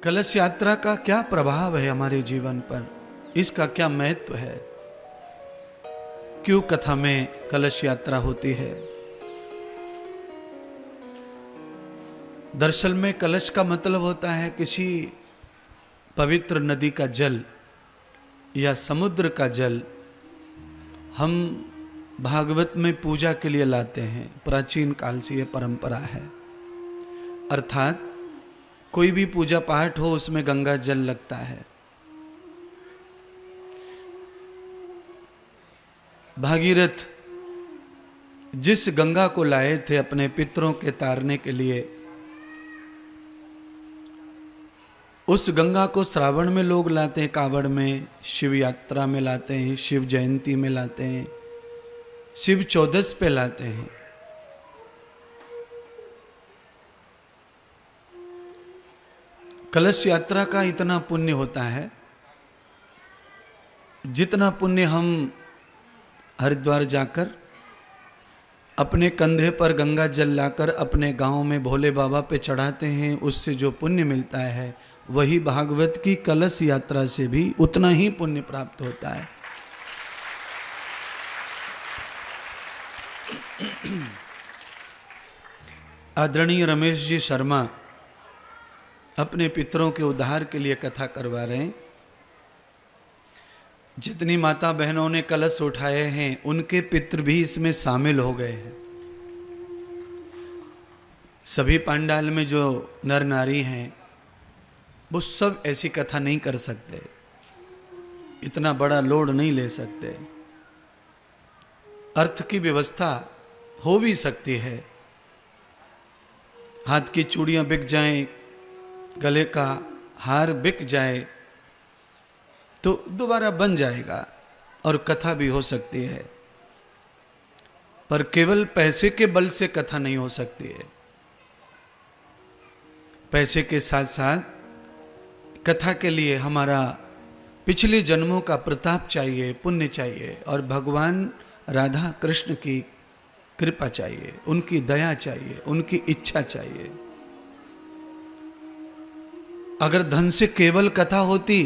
कलश यात्रा का क्या प्रभाव है हमारे जीवन पर, इसका क्या महत्व है, क्यों कथा में कलश यात्रा होती है। दरअसल में कलश का मतलब होता है किसी पवित्र नदी का जल या समुद्र का जल हम भागवत में पूजा के लिए लाते हैं। प्राचीन काल से यह परंपरा है। अर्थात कोई भी पूजा पाठ हो उसमें गंगा जल लगता है। भागीरथ जिस गंगा को लाए थे अपने पितरों के तारने के लिए, उस गंगा को श्रावण में लोग लाते हैं, कावड़ में, शिव यात्रा में लाते हैं, शिव जयंती में लाते हैं, शिव चौदस पे लाते हैं। कलश यात्रा का इतना पुण्य होता है, जितना पुण्य हम हरिद्वार जाकर अपने कंधे पर गंगा जल लाकर अपने गांव में भोले बाबा पे चढ़ाते हैं, उससे जो पुण्य मिलता है वही भागवत की कलश यात्रा से भी उतना ही पुण्य प्राप्त होता है। आदरणीय रमेश जी शर्मा अपने पितरों के उद्धार के लिए कथा करवा रहे हैं। जितनी माता बहनों ने कलश उठाए हैं उनके पितृ भी इसमें शामिल हो गए हैं। सभी पंडाल में जो नर नारी हैं वो सब ऐसी कथा नहीं कर सकते, इतना बड़ा लोड नहीं ले सकते। अर्थ की व्यवस्था हो भी सकती है, हाथ की चूड़ियां बिक जाएं, गले का हार बिक जाए तो दोबारा बन जाएगा और कथा भी हो सकती है, पर केवल पैसे के बल से कथा नहीं हो सकती है। पैसे के साथ साथ कथा के लिए हमारा पिछले जन्मों का प्रताप चाहिए, पुण्य चाहिए, और भगवान राधा कृष्ण की कृपा चाहिए, उनकी दया चाहिए, उनकी इच्छा चाहिए। अगर धन से केवल कथा होती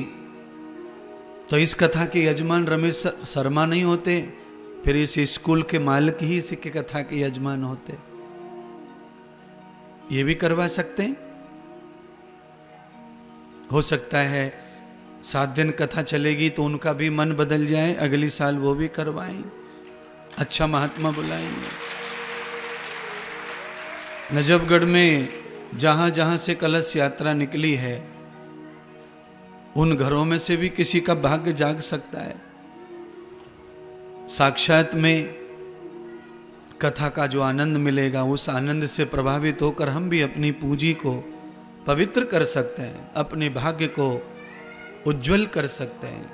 तो इस कथा के यजमान रमेश शर्मा नहीं होते, फिर इस स्कूल के मालिक ही इसी के कथा के यजमान होते। ये भी करवा सकते हैं। हो सकता है 7 दिन कथा चलेगी तो उनका भी मन बदल जाए, अगली साल वो भी करवाएं, अच्छा महात्मा बुलाएंगे। नजफगढ़ में जहां जहां से कलश यात्रा निकली है उन घरों में से भी किसी का भाग्य जाग सकता है। साक्षात में कथा का जो आनंद मिलेगा उस आनंद से प्रभावित होकर हम भी अपनी पूंजी को पवित्र कर सकते हैं, अपने भाग्य को उज्जवल कर सकते हैं,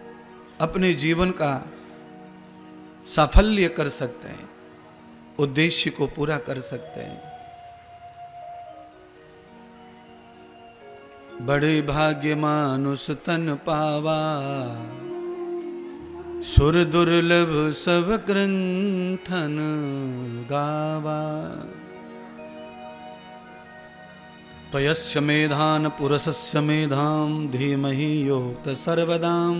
अपने जीवन का साफल्य कर सकते हैं, उद्देश्य को पूरा कर सकते हैं। बड़े भाग्य मानुष तन पावा, सुर दुर्लभ सब ग्रंथन गावा। त्वयस्य मेधान पुरसस्य मेधाम धीमहि योक्त सर्वदाम।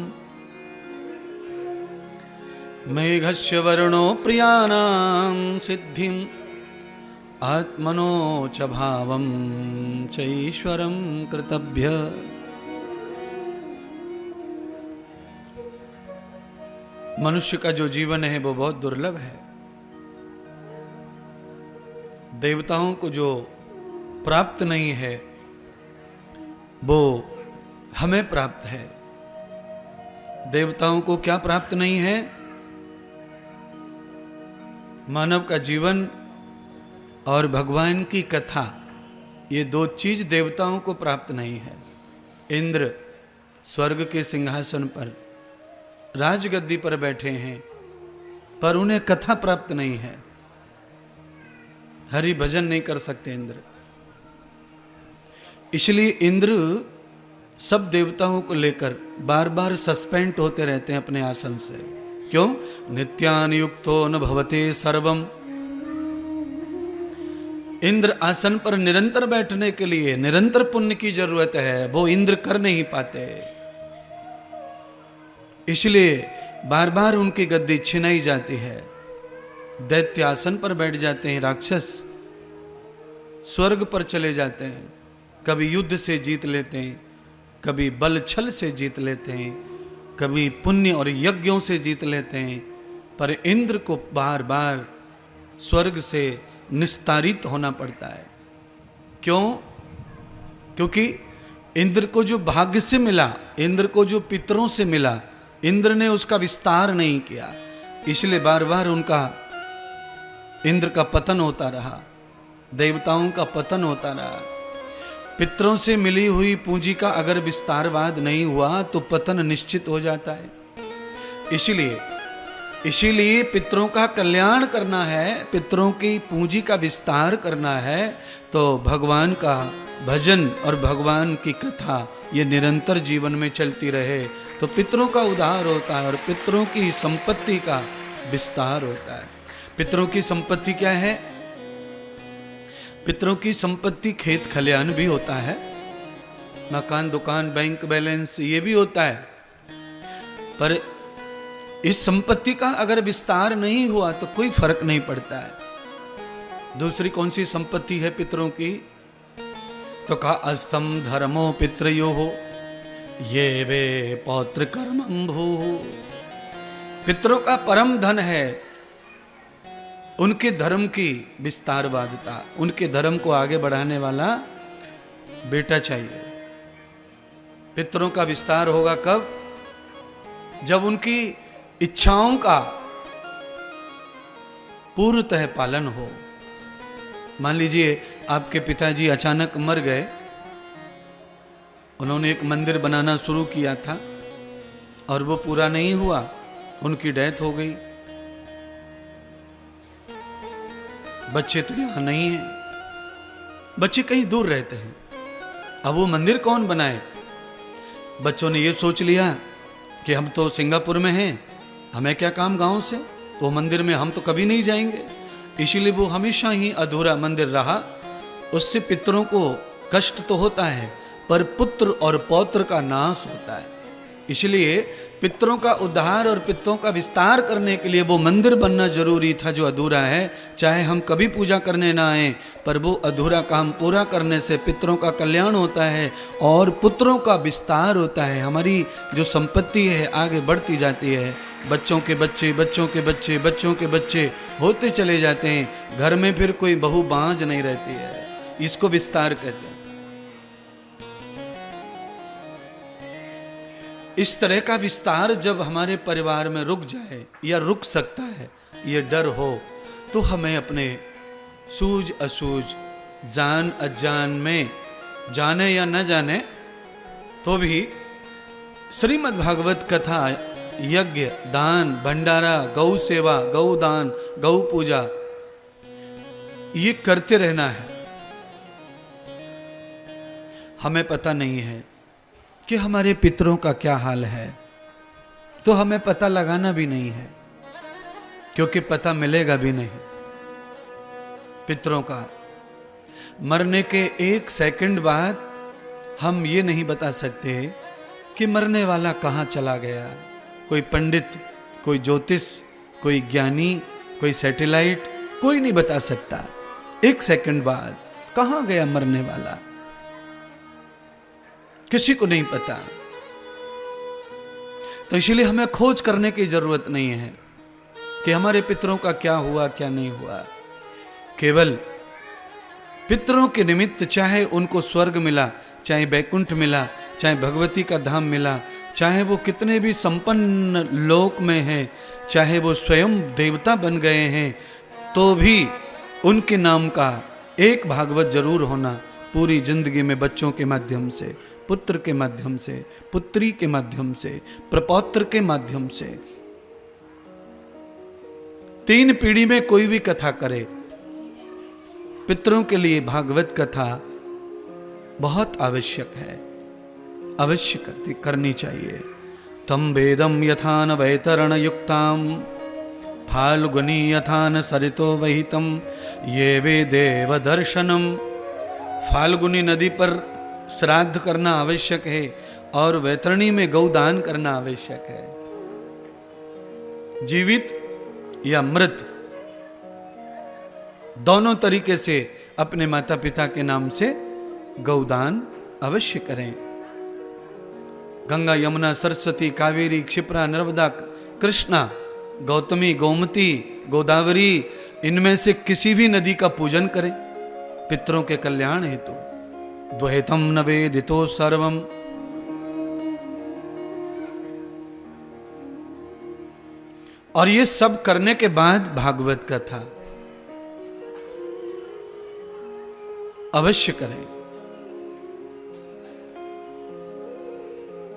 मेघस्य वर्णो प्रियाणां सिद्धिं आत्मनो च भावं चैश्वरं कृतभ्य। मनुष्य का जो जीवन है वो बहुत दुर्लभ है। देवताओं को जो प्राप्त नहीं है वो हमें प्राप्त है। देवताओं को क्या प्राप्त नहीं है? मानव का जीवन और भगवान की कथा, ये 2 चीज देवताओं को प्राप्त नहीं है। इंद्र स्वर्ग के सिंहासन पर राजगद्दी पर बैठे हैं पर उन्हें कथा प्राप्त नहीं है। हरि भजन नहीं कर सकते इंद्र। इसलिए इंद्र सब देवताओं को लेकर बार बार सस्पेंड होते रहते हैं अपने आसन से। क्यों? नित्यान युक्तो न भवते सर्वम इंद्र आसन पर निरंतर बैठने के लिए निरंतर पुण्य की जरूरत है, वो इंद्र कर नहीं पाते। इसलिए बार बार उनकी गद्दी छिनाई जाती है। दैत्य आसन पर बैठ जाते हैं, राक्षस स्वर्ग पर चले जाते हैं। कभी युद्ध से जीत लेते हैं, कभी बल छल से जीत लेते हैं, कभी पुण्य और यज्ञों से जीत लेते हैं। पर इंद्र को बार बार स्वर्ग से निस्तारित होना पड़ता है। क्यों? क्योंकि इंद्र को जो भाग्य से मिला, इंद्र को जो पितरों से मिला, इंद्र ने उसका विस्तार नहीं किया। इसलिए बार बार उनका इंद्र का पतन होता रहा, देवताओं का पतन होता रहा। पितरों से मिली हुई पूंजी का अगर विस्तारवाद नहीं हुआ तो पतन निश्चित हो जाता है। इसीलिए पितरों का कल्याण करना है, पितरों की पूंजी का विस्तार करना है, तो भगवान का भजन और भगवान की कथा ये निरंतर जीवन में चलती रहे तो पितरों का उद्धार होता है और पितरों की संपत्ति का विस्तार होता है। पितरों की संपत्ति क्या है? पितरों की संपत्ति खेत खलियान भी होता है, मकान दुकान बैंक बैलेंस ये भी होता है। पर इस संपत्ति का अगर विस्तार नहीं हुआ तो कोई फर्क नहीं पड़ता है। दूसरी कौन सी संपत्ति है पितरों की? तो कहा अस्तम धर्मो पितृयो हो ये वे पौत्र कर्मं भू। पितरों का परम धन है उनके धर्म की विस्तारवादिता, उनके धर्म को आगे बढ़ाने वाला बेटा चाहिए। पितरों का विस्तार होगा कब? जब उनकी इच्छाओं का पूर्णतः पालन हो। मान लीजिए आपके पिताजी अचानक मर गए, उन्होंने एक मंदिर बनाना शुरू किया था और वो पूरा नहीं हुआ, उनकी डेथ हो गई। बच्चे तो यहां नहीं है, बच्चे कहीं दूर रहते हैं। अब वो मंदिर कौन बनाए? बच्चों ने ये सोच लिया कि हम तो सिंगापुर में हैं, हमें क्या काम गांव से, वो मंदिर में हम तो कभी नहीं जाएंगे। इसीलिए वो हमेशा ही अधूरा मंदिर रहा। उससे पितरों को कष्ट तो होता है पर पुत्र और पौत्र का नाश होता है। इसलिए पितरों का उद्धार और पितरों का विस्तार करने के लिए वो मंदिर बनना जरूरी था जो अधूरा है। चाहे हम कभी पूजा करने ना आए पर वो अधूरा काम पूरा करने से पितरों का कल्याण होता है और पुत्रों का विस्तार होता है। हमारी जो संपत्ति है आगे बढ़ती जाती है। बच्चों के बच्चे, बच्चों के बच्चे, बच्चों के बच्चे होते चले जाते हैं। घर में फिर कोई बहू बांझ नहीं रहती है। इसको विस्तार कहते हैं। इस तरह का विस्तार जब हमारे परिवार में रुक जाए या रुक सकता है, ये डर हो, तो हमें अपने सूझ असूझ, जान अजान में, जाने या न जाने तो भी श्रीमद् भागवत कथा, यज्ञ, दान, भंडारा, गौ सेवा, गौ दान, गौ पूजा ये करते रहना है। हमें पता नहीं है कि हमारे पितरों का क्या हाल है, तो हमें पता लगाना भी नहीं है, क्योंकि पता मिलेगा भी नहीं। पितरों का मरने के 1 सेकंड बाद हम ये नहीं बता सकते कि मरने वाला कहाँ चला गया। कोई पंडित, कोई ज्योतिष, कोई ज्ञानी, कोई सैटेलाइट, कोई नहीं बता सकता 1 सेकंड बाद कहाँ गया मरने वाला। किसी को नहीं पता। तो इसलिए हमें खोज करने की जरूरत नहीं है कि हमारे पितरों का क्या हुआ क्या नहीं हुआ। केवल पितरों के निमित्त चाहे उनको स्वर्ग मिला, चाहे बैकुंठ मिला, चाहे भगवती का धाम मिला, चाहे वो कितने भी संपन्न लोक में हैं, चाहे वो स्वयं देवता बन गए हैं, तो भी उनके नाम का एक भागवत जरूर होना पूरी जिंदगी में। बच्चों के माध्यम से, पुत्र के माध्यम से, पुत्री के माध्यम से, प्रपौत्र के माध्यम से, 3 पीढ़ी में कोई भी कथा करे, पितरों के लिए भागवत कथा बहुत आवश्यक है, अवश्य करनी चाहिए। तम वेदम यथा न वैतरण युक्ताम फाल्गुनी यथा न सरितो वहितम ये वे देव दर्शनम। फाल्गुनी नदी पर श्राद्ध करना आवश्यक है और वैतरणी में गौदान करना आवश्यक है। जीवित या मृत दोनों तरीके से अपने माता पिता के नाम से गौदान अवश्य करें। गंगा, यमुना, सरस्वती, कावेरी, क्षिप्रा, नर्मदा, कृष्णा, गौतमी, गोमती, गोदावरी, इनमें से किसी भी नदी का पूजन करें पितरों के कल्याण हेतु। द्वैतम न वेदितो सर्वम। और ये सब करने के बाद भागवत कथा अवश्य करें।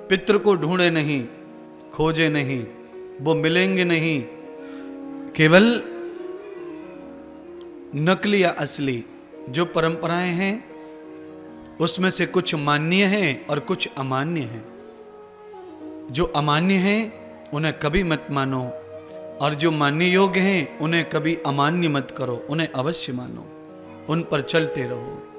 पितृ को ढूंढे नहीं, खोजे नहीं, वो मिलेंगे नहीं। केवल नकली या असली जो परंपराएं हैं उसमें से कुछ मान्य हैं और कुछ अमान्य हैं। जो अमान्य हैं उन्हें कभी मत मानो और जो मानने योग्य हैं उन्हें कभी अमान्य मत करो, उन्हें अवश्य मानो, उन पर चलते रहो।